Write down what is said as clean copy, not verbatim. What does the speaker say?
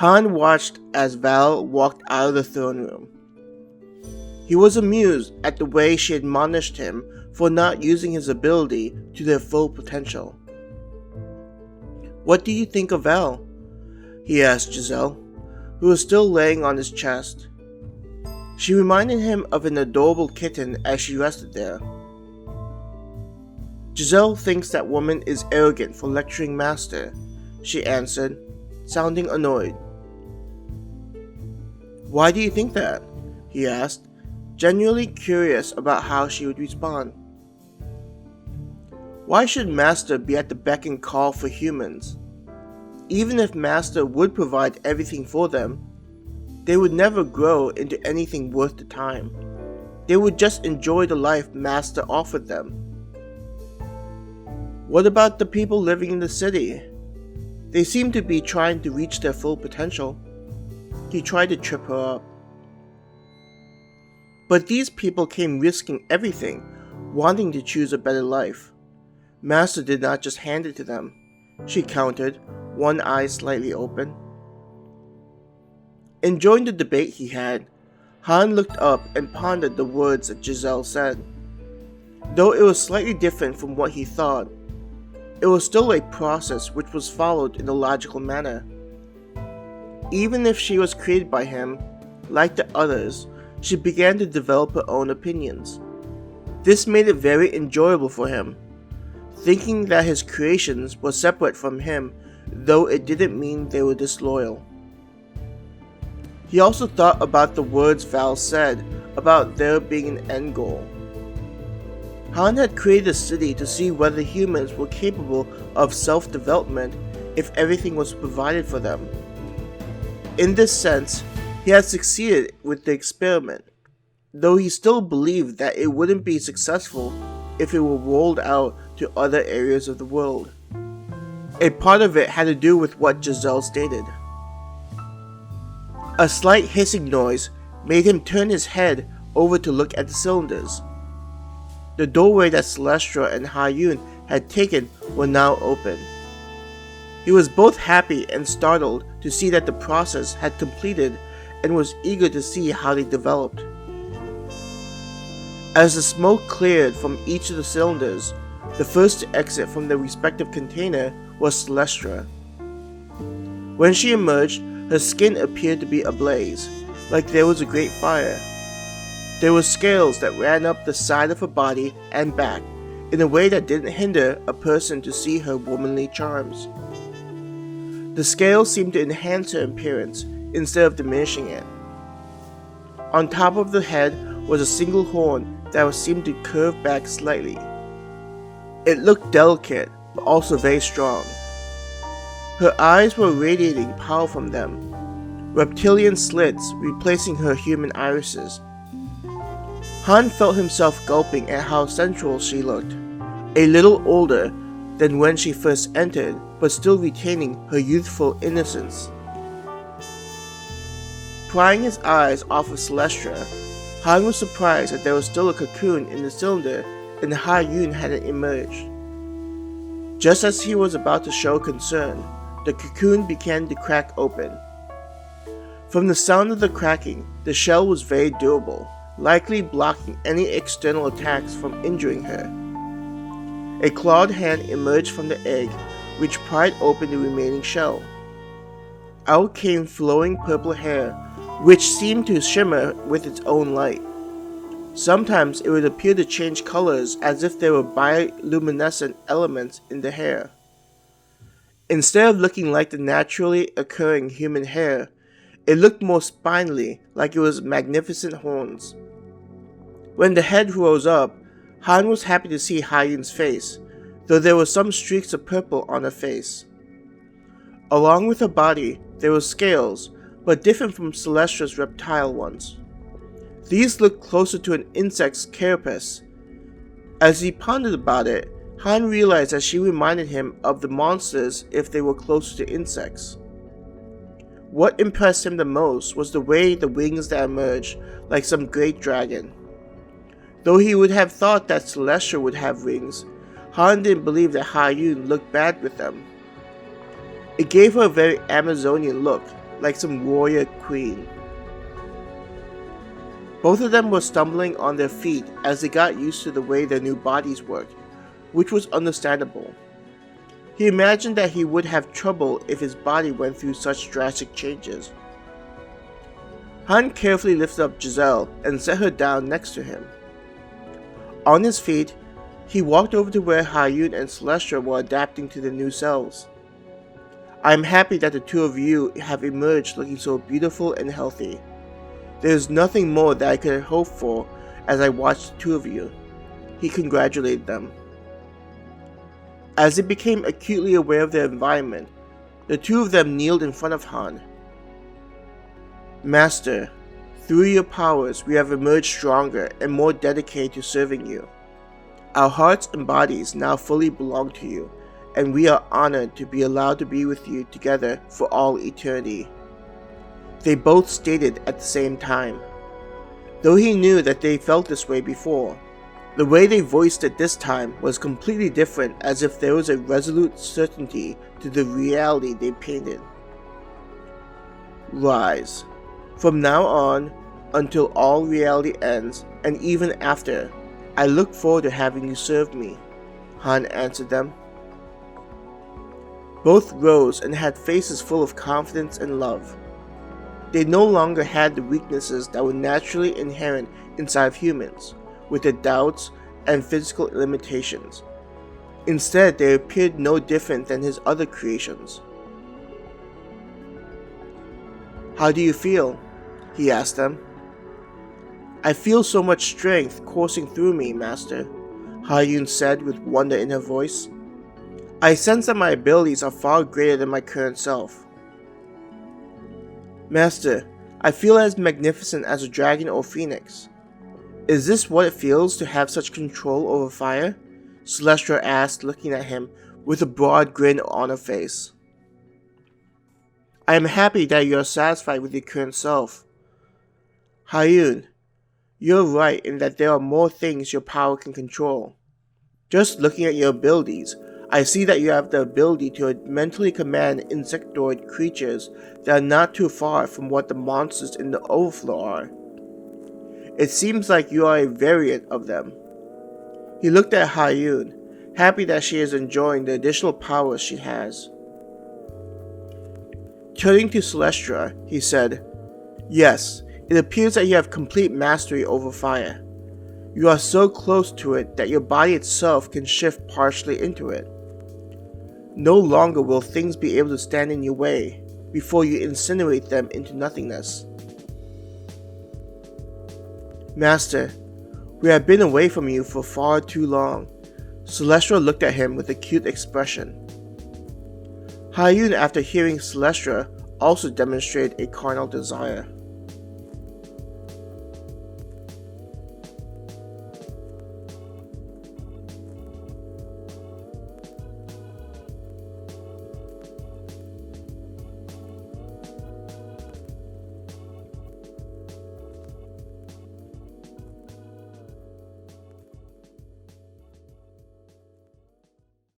Han watched as Val walked out of the throne room. He was amused at the way she admonished him for not using his ability to their full potential. "What do you think of Val?" he asked Giselle, who was still laying on his chest. She reminded him of an adorable kitten as she rested there. "Giselle thinks that woman is arrogant for lecturing Master," she answered, sounding annoyed. "Why do you think that?" he asked, genuinely curious about how she would respond. Why should Master be at the beck and call for humans? Even if Master would provide everything for them, they would never grow into anything worth the time. They would just enjoy the life Master offered them. What about the people living in the city? They seem to be trying to reach their full potential. He tried to trip her up. But these people came risking everything, wanting to choose a better life. Master did not just hand it to them, she countered, one eye slightly open. Enjoying the debate he had, Han looked up and pondered the words that Giselle said. Though it was slightly different from what he thought, it was still a process which was followed in a logical manner. Even if she was created by him, like the others, she began to develop her own opinions. This made it very enjoyable for him, thinking that his creations were separate from him, though it didn't mean they were disloyal. He also thought about the words Val said about there being an end goal. Han had created a city to see whether humans were capable of self-development if everything was provided for them. In this sense, he had succeeded with the experiment, though he still believed that it wouldn't be successful if it were rolled out to other areas of the world. A part of it had to do with what Giselle stated. A slight hissing noise made him turn his head over to look at the cylinders. The doorway that Celestra and Ha-Yun had taken were now open. He was both happy and startled to see that the process had completed and was eager to see how they developed. As the smoke cleared from each of the cylinders, the first to exit from their respective container was Celestra. When she emerged, her skin appeared to be ablaze, like there was a great fire. There were scales that ran up the side of her body and back, in a way that didn't hinder a person to see her womanly charms. The scales seemed to enhance her appearance instead of diminishing it. On top of the head was a single horn that seemed to curve back slightly. It looked delicate, but also very strong. Her eyes were radiating power from them, reptilian slits replacing her human irises. Han felt himself gulping at how sensual she looked, a little older than when she first entered, but still retaining her youthful innocence. Prying his eyes off of Celestra, Han was surprised that there was still a cocoon in the cylinder and Ha-Yun hadn't emerged. Just as he was about to show concern, the cocoon began to crack open. From the sound of the cracking, the shell was very durable, likely blocking any external attacks from injuring her. A clawed hand emerged from the egg, which pried open the remaining shell. Out came flowing purple hair, which seemed to shimmer with its own light. Sometimes it would appear to change colors as if there were bioluminescent elements in the hair. Instead of looking like the naturally occurring human hair, it looked more spindly, like it was magnificent horns. When the head rose up, Han was happy to see Ha-Yun's face, though there were some streaks of purple on her face. Along with her body, there were scales, but different from Celestra's reptile ones. These looked closer to an insect's carapace. As he pondered about it, Han realized that she reminded him of the monsters if they were closer to insects. What impressed him the most was the way the wings that emerged like some great dragon. Though he would have thought that Celestra would have wings, Han didn't believe that Ha-Yun looked bad with them. It gave her a very Amazonian look, like some warrior queen. Both of them were stumbling on their feet as they got used to the way their new bodies worked, which was understandable. He imagined that he would have trouble if his body went through such drastic changes. Han carefully lifted up Giselle and set her down next to him. On his feet, he walked over to where Hayun and Celestia were adapting to their new selves. I am happy that the two of you have emerged looking so beautiful and healthy. There is nothing more that I could hope for as I watched the two of you. He congratulated them. As they became acutely aware of their environment, the two of them kneeled in front of Han. Master, through your powers we have emerged stronger and more dedicated to serving you. Our hearts and bodies now fully belong to you, and we are honored to be allowed to be with you together for all eternity. They both stated at the same time. Though he knew that they felt this way before, the way they voiced it this time was completely different, as if there was a resolute certainty to the reality they painted. Rise. From now on, until all reality ends, and even after, I look forward to having you serve me, Han answered them. Both rose and had faces full of confidence and love. They no longer had the weaknesses that were naturally inherent inside of humans, with their doubts and physical limitations. Instead, they appeared no different than his other creations. How do you feel? He asked them. I feel so much strength coursing through me, Master, Hayun said with wonder in her voice. I sense that my abilities are far greater than my current self. Master, I feel as magnificent as a dragon or phoenix. Is this what it feels to have such control over fire? Celestia asked, looking at him with a broad grin on her face. I am happy that you are satisfied with your current self. Hayun, you're right in that there are more things your power can control. Just looking at your abilities, I see that you have the ability to mentally command insectoid creatures that are not too far from what the monsters in the Overflow are. It seems like you are a variant of them. He looked at Hayun, happy that she is enjoying the additional powers she has. Turning to Celestia, he said, Yes, it appears that you have complete mastery over fire. You are so close to it that your body itself can shift partially into it. No longer will things be able to stand in your way before you incinerate them into nothingness. Master, we have been away from you for far too long. Celestia looked at him with a cute expression. Hayun, after hearing Celestia, also demonstrated a carnal desire.